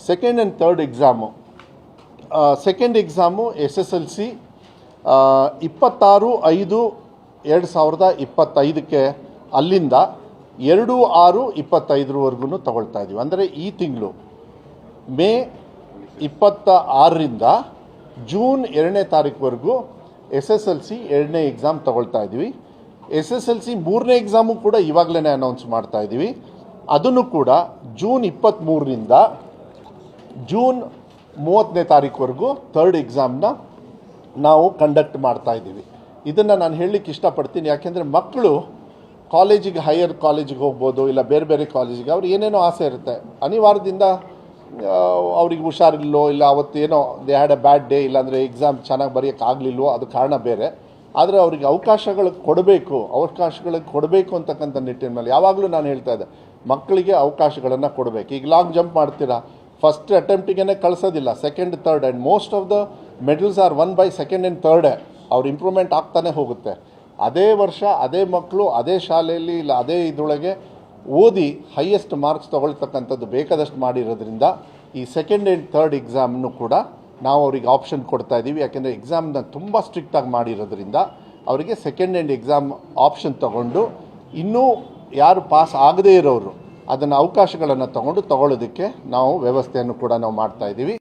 Second and third exam. Second exam SSLC 26/5/2025 ಅಲ್ಲಿಂದ 2/6/25 ತಗೊಳ್ತಾ ಇದ್ದೀವಿ. ಅಂದರೆ ಈ ತಿಂಗಳು ಮೇ 26ರಿಂದ ಜೂನ್ 2ನೇ ತಾರೀಕುವರೆಗೂ SSLC 2ನೇ ಎಕ್ಸಾಮ್ ತಗೊಳ್ತಾ ಇದ್ದೀವಿ. SSLC 3ನೇ ಎಕ್ಸಾಮು ಕೂಡ ಇವಾಗಲೇ ಅನೌನ್ಸ್ ಮಾಡ್ತಾ ಇದ್ದೀವಿ. ಅದನ್ನು ಕೂಡ ಜೂನ್ 23ರಿಂದ ಜೂನ್ 30ನೇ ತಾರೀಕುವರೆಗೂ ಥರ್ಡ್ ಎಕ್ಸಾಮ್ನ ನಾವು ಕಂಡಕ್ಟ್ ಮಾಡ್ತಾ ಇದ್ದೀವಿ. ಇದನ್ನು ನಾನು ಹೇಳಲಿಕ್ಕೆ ಇಷ್ಟಪಡ್ತೀನಿ. ಯಾಕೆಂದರೆ ಮಕ್ಕಳು ಕಾಲೇಜಿಗೆ, ಹೈಯರ್ ಕಾಲೇಜಿಗೆ ಹೋಗ್ಬೋದು, ಇಲ್ಲ ಬೇರೆ ಬೇರೆ ಕಾಲೇಜಿಗೆ, ಅವ್ರಿಗೆ ಏನೇನೋ ಆಸೆ ಇರುತ್ತೆ. ಅನಿವಾರ್ಯದಿಂದ ಅವ್ರಿಗೆ ಹುಷಾರಿಲ್ಲೋ, ಇಲ್ಲ ಅವತ್ತೇನೋ they had a bad day, ಇಲ್ಲಾಂದರೆ ಎಕ್ಸಾಮ್ ಚೆನ್ನಾಗಿ ಬರೆಯೋಕ್ಕಾಗಲಿಲ್ವೋ, ಅದು ಕಾರಣ ಬೇರೆ. ಆದರೆ ಅವ್ರಿಗೆ ಅವಕಾಶಗಳಿಗೆ ಕೊಡಬೇಕು ಅಂತಕ್ಕಂಥ ನಿಟ್ಟಿನ ಮೇಲೆ ಯಾವಾಗಲೂ ನಾನು ಹೇಳ್ತಾ ಇದ್ದೆ, ಮಕ್ಕಳಿಗೆ ಅವಕಾಶಗಳನ್ನು ಕೊಡಬೇಕು. ಈಗ ಲಾಂಗ್ ಜಂಪ್ ಮಾಡ್ತೀರಾ, ಫಸ್ಟ್ ಅಟೆಂಪ್ಟಿಗೆ ಕಳಿಸೋದಿಲ್ಲ, second, third, and most of the medals are won by second and ಥರ್ಡೇ. ಅವ್ರ ಇಂಪ್ರೂವ್ಮೆಂಟ್ ಆಗ್ತಾನೆ ಹೋಗುತ್ತೆ. ಅದೇ ವರ್ಷ ಅದೇ ಮಕ್ಕಳು ಅದೇ ಶಾಲೆಯಲ್ಲಿ ಇಲ್ಲ ಅದೇ ಇದರೊಳಗೆ ಓದಿ ಹೈಯೆಸ್ಟ್ ಮಾರ್ಕ್ಸ್ ತೊಗೊಳ್ತಕ್ಕಂಥದ್ದು ಬೇಕಾದಷ್ಟು ಮಾಡಿರೋದ್ರಿಂದ ಈ ಸೆಕೆಂಡ್ ಆ್ಯಂಡ್ ಥರ್ಡ್ ಎಕ್ಸಾಮ್ನು ಕೂಡ ನಾವು ಅವರಿಗೆ ಆಪ್ಷನ್ ಕೊಡ್ತಾ ಇದ್ದೀವಿ. ಯಾಕೆಂದರೆ ಎಕ್ಸಾಮ್ನ ತುಂಬ ಸ್ಟ್ರಿಕ್ಟಾಗಿ ಮಾಡಿರೋದ್ರಿಂದ ಅವರಿಗೆ ಸೆಕೆಂಡ್ ಆ್ಯಂಡ್ ಎಕ್ಸಾಮ್ ಆಪ್ಷನ್ ತೊಗೊಂಡು, ಇನ್ನೂ ಯಾರು ಪಾಸ್ ಆಗದೇ ಇರೋರು ಅದನ್ನು ಅವಕಾಶಗಳನ್ನು ತಗೊಳ್ಳೋದಕ್ಕೆ ನಾವು ವ್ಯವಸ್ಥೆಯನ್ನು ಕೂಡ ನಾವು ಮಾಡ್ತಾ ಇದ್ದೀವಿ.